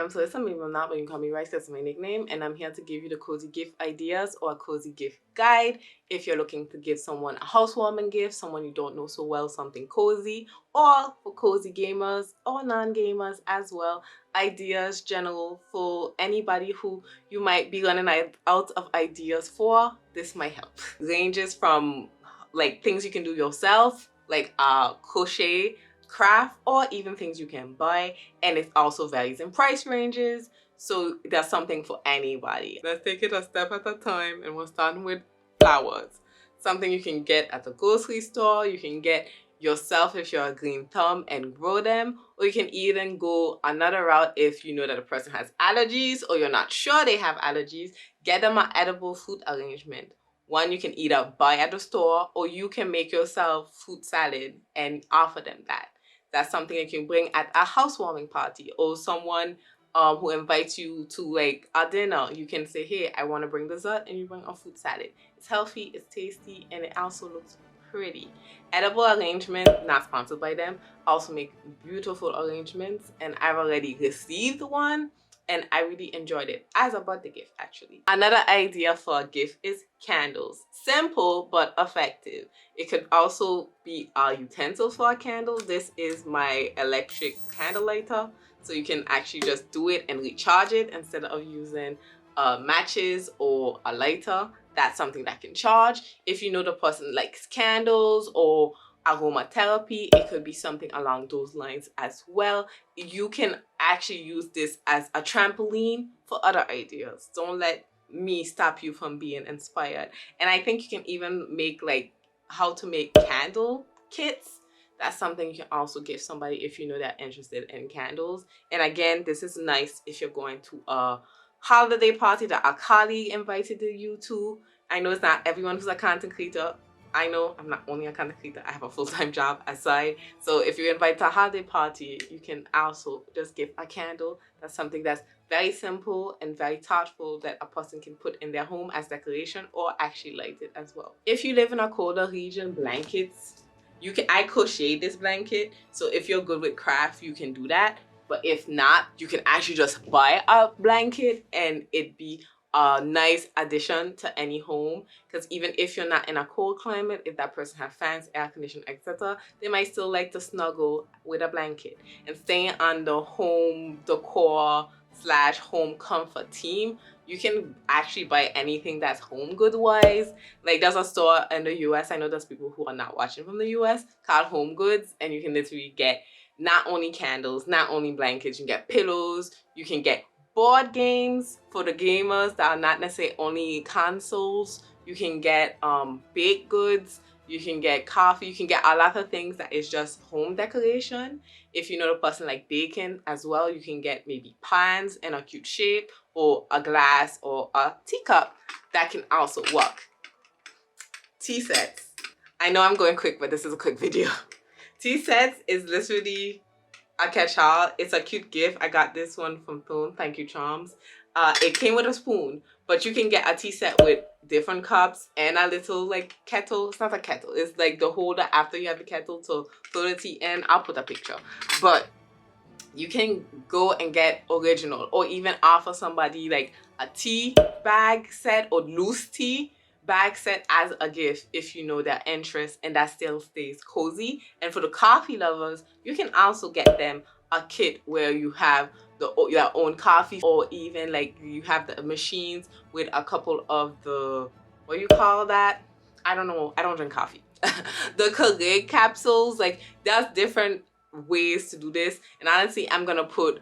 I'm Celissa, maybe I'm not, but you can call me Rice, that's my nickname, and I'm here to give you the cozy gift ideas or a cozy gift guide if you're looking to give someone a housewarming gift, someone you don't know so well, something cozy, or for cozy gamers or non-gamers as well. Ideas general for anybody who you might be running out of ideas for. This might help. Ranges from like things you can do yourself, like crochet, craft, or even things you can buy, and it also varies in price ranges, so there's something for anybody. Let's take it a step at a time, and we're starting with flowers. Something you can get at the grocery store, you can get yourself if you're a green thumb and grow them, or you can even go another route if you know that a person has allergies or you're not sure they have allergies. Get them an edible fruit arrangement. One you can either buy at the store, or you can make yourself fruit salad and offer them that. That's something you can bring at a housewarming party, or someone who invites you to like a dinner. You can say, hey, I want to bring dessert, and you bring a fruit salad. It's healthy, it's tasty, and it also looks pretty. Edible arrangement, not sponsored by them, also make beautiful arrangements, and I've already received one and I really enjoyed it as a birthday gift actually. Another idea for a gift is candles. Simple but effective. It could also be a utensil for a candle. This is my electric candle lighter, so you can actually just do it and recharge it instead of using matches or a lighter. That's something that can charge. If you know the person likes candles or aroma therapy, it could be something along those lines as well. You can actually use this as a trampoline for other ideas. Don't let me stop you from being inspired. And I think you can even make like how to make candle kits. That's something you can also give somebody if you know they're interested in candles. And again, this is nice if you're going to a holiday party that a colleague invited you to. I know it's not everyone who's a content creator. I know I'm not only a content creator, I have a full-time job aside. So if you invite to a holiday party, you can also just give a candle. That's something that's very simple and very thoughtful that a person can put in their home as decoration, or actually light it as well. If you live in a colder region, blankets, I crochet this blanket. So if you're good with craft, you can do that. But if not, you can actually just buy a blanket and it'd be a nice addition to any home, because even if you're not in a cold climate, if that person has fans, air conditioning, etc., they might still like to snuggle with a blanket. And staying on the home decor / home comfort team, you can actually buy anything that's home good wise. Like there's a store in the US, I know there's people who are not watching from the US, called Home Goods, and you can literally get not only candles, not only blankets, you can get pillows, you can get board games for the gamers that are not necessarily only consoles. You can get baked goods, you can get coffee, you can get a lot of things that is just home decoration. If you know the person like baking as well, you can get maybe pans in a cute shape, or a glass or a teacup that can also work. Tea sets. I know I'm going quick, but this is a quick video. Tea sets is literally a catch-all. It's a cute gift. I got this one from Thone. Thank you, Charms. It came with a spoon, but you can get a tea set with different cups and a little like kettle. It's not a kettle. It's like the holder after you have the kettle to throw the tea in. I'll put a picture. But you can go and get original, or even offer somebody like a tea bag set or loose tea bag set as a gift if you know their interest and that still stays cozy. And for the coffee lovers, you can also get them a kit where you have your own coffee, or even like you have the machines with a couple of the, what do you call that? I don't know. I don't drink coffee. The Keurig capsules, like there's different ways to do this. And honestly, I'm gonna put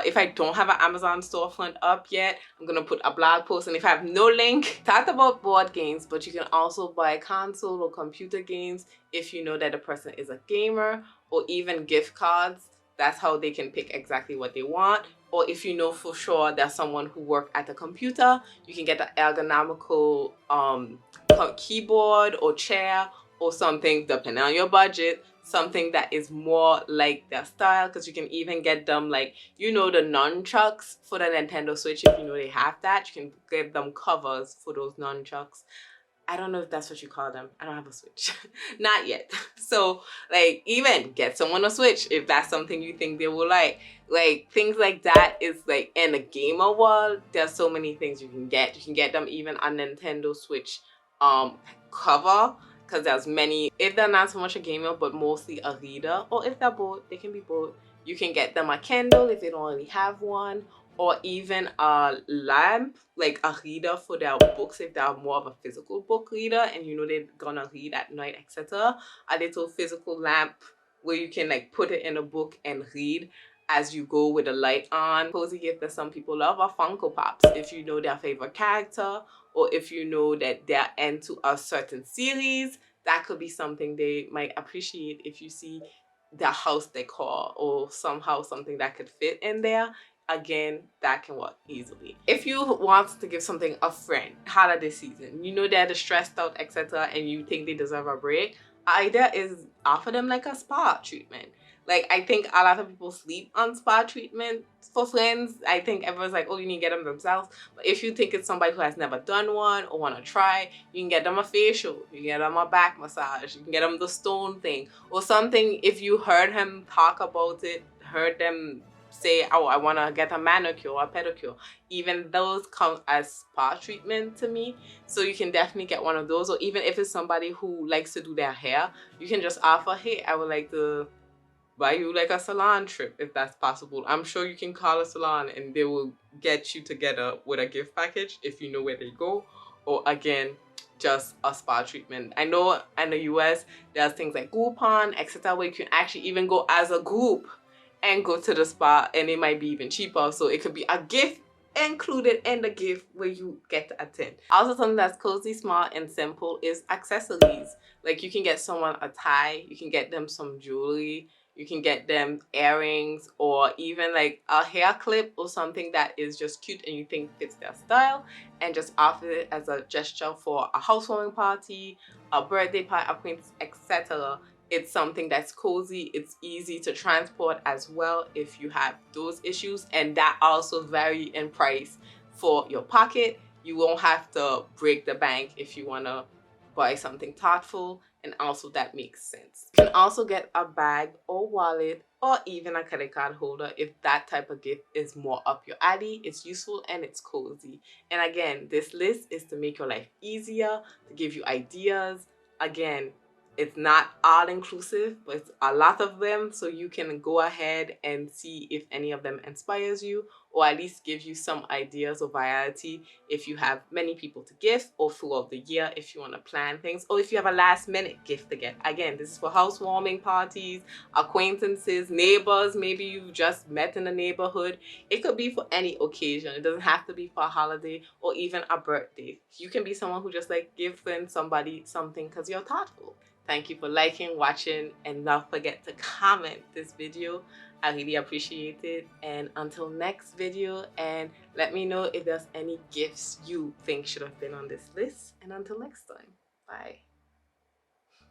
if I don't have an Amazon storefront up yet, I'm gonna put a blog post. And if I have no link, talk about board games, but you can also buy console or computer games if you know that the person is a gamer, or even gift cards. That's how they can pick exactly what they want. Or if you know for sure there's someone who works at the computer, you can get an ergonomical keyboard or chair, or something depending on your budget, something that is more like their style, because you can even get them like, you know, the nunchucks for the Nintendo Switch. If you know they have that, you can get them covers for those nunchucks. I don't know if that's what you call them. I don't have a Switch. Not yet. So, like, even get someone a Switch if that's something you think they will like. Like, things like that is, like, in the gamer world, there's so many things you can get. You can get them even on Nintendo Switch cover, because there's many. If they're not so much a gamer, but mostly a reader, or if they're both, they can be both. You can get them a Kindle if they don't already have one, or even a lamp, like a reader for their books if they're more of a physical book reader and you know they're gonna read at night, etc. A little physical lamp where you can like put it in a book and read as you go with the light on. Cozy gift that some people love are Funko Pops. If you know their favorite character, or if you know that they're into a certain series, that could be something they might appreciate if you see their house decor or somehow something that could fit in there. Again, that can work easily. If you want to give something a friend holiday season, you know they're stressed out, etc., and you think they deserve a break, idea is offer them like a spa treatment. Like, I think a lot of people sleep on spa treatment for friends. I think everyone's like, oh, you need to get them themselves. But if you think it's somebody who has never done one or want to try, you can get them a facial, you can get them a back massage, you can get them the stone thing or something. If you heard him talk about it, heard them say, oh, I want to get a manicure or a pedicure, even those come as spa treatment to me. So you can definitely get one of those. Or even if it's somebody who likes to do their hair, you can just offer, hey, I would like to buy you like a salon trip if that's possible. I'm sure you can call a salon and they will get you together with a gift package if you know where they go. Or again, just a spa treatment. I know in the US there's things like Groupon, etc., where you can actually even go as a group and go to the spa, and it might be even cheaper. So it could be a gift included in the gift where you get to attend. Also, something that's cozy, smart, and simple is accessories. Like, you can get someone a tie, you can get them some jewelry, you can get them earrings, or even like a hair clip or something that is just cute and you think fits their style, and just offer it as a gesture for a housewarming party, a birthday party, acquaintance, etc. It's something that's cozy, it's easy to transport as well if you have those issues, and that also vary in price for your pocket. You won't have to break the bank if you want to buy something thoughtful, and also that makes sense. You can also get a bag or wallet or even a credit card holder if that type of gift is more up your alley. It's useful and it's cozy. And again, this list is to make your life easier, to give you ideas. Again, it's not all inclusive, but it's a lot of them, so you can go ahead and see if any of them inspires you, or at least gives you some ideas or variety if you have many people to gift, or throughout the year if you want to plan things, or if you have a last minute gift to get. Again, this is for housewarming parties, acquaintances, neighbors, maybe you just met in the neighborhood. It could be for any occasion. It doesn't have to be for a holiday or even a birthday. You can be someone who just like giving somebody something because you're thoughtful. Thank you for liking, watching, and don't forget to comment this video. I really appreciate it. And until next video, and let me know if there's any gifts you think should have been on this list. And until next time, bye.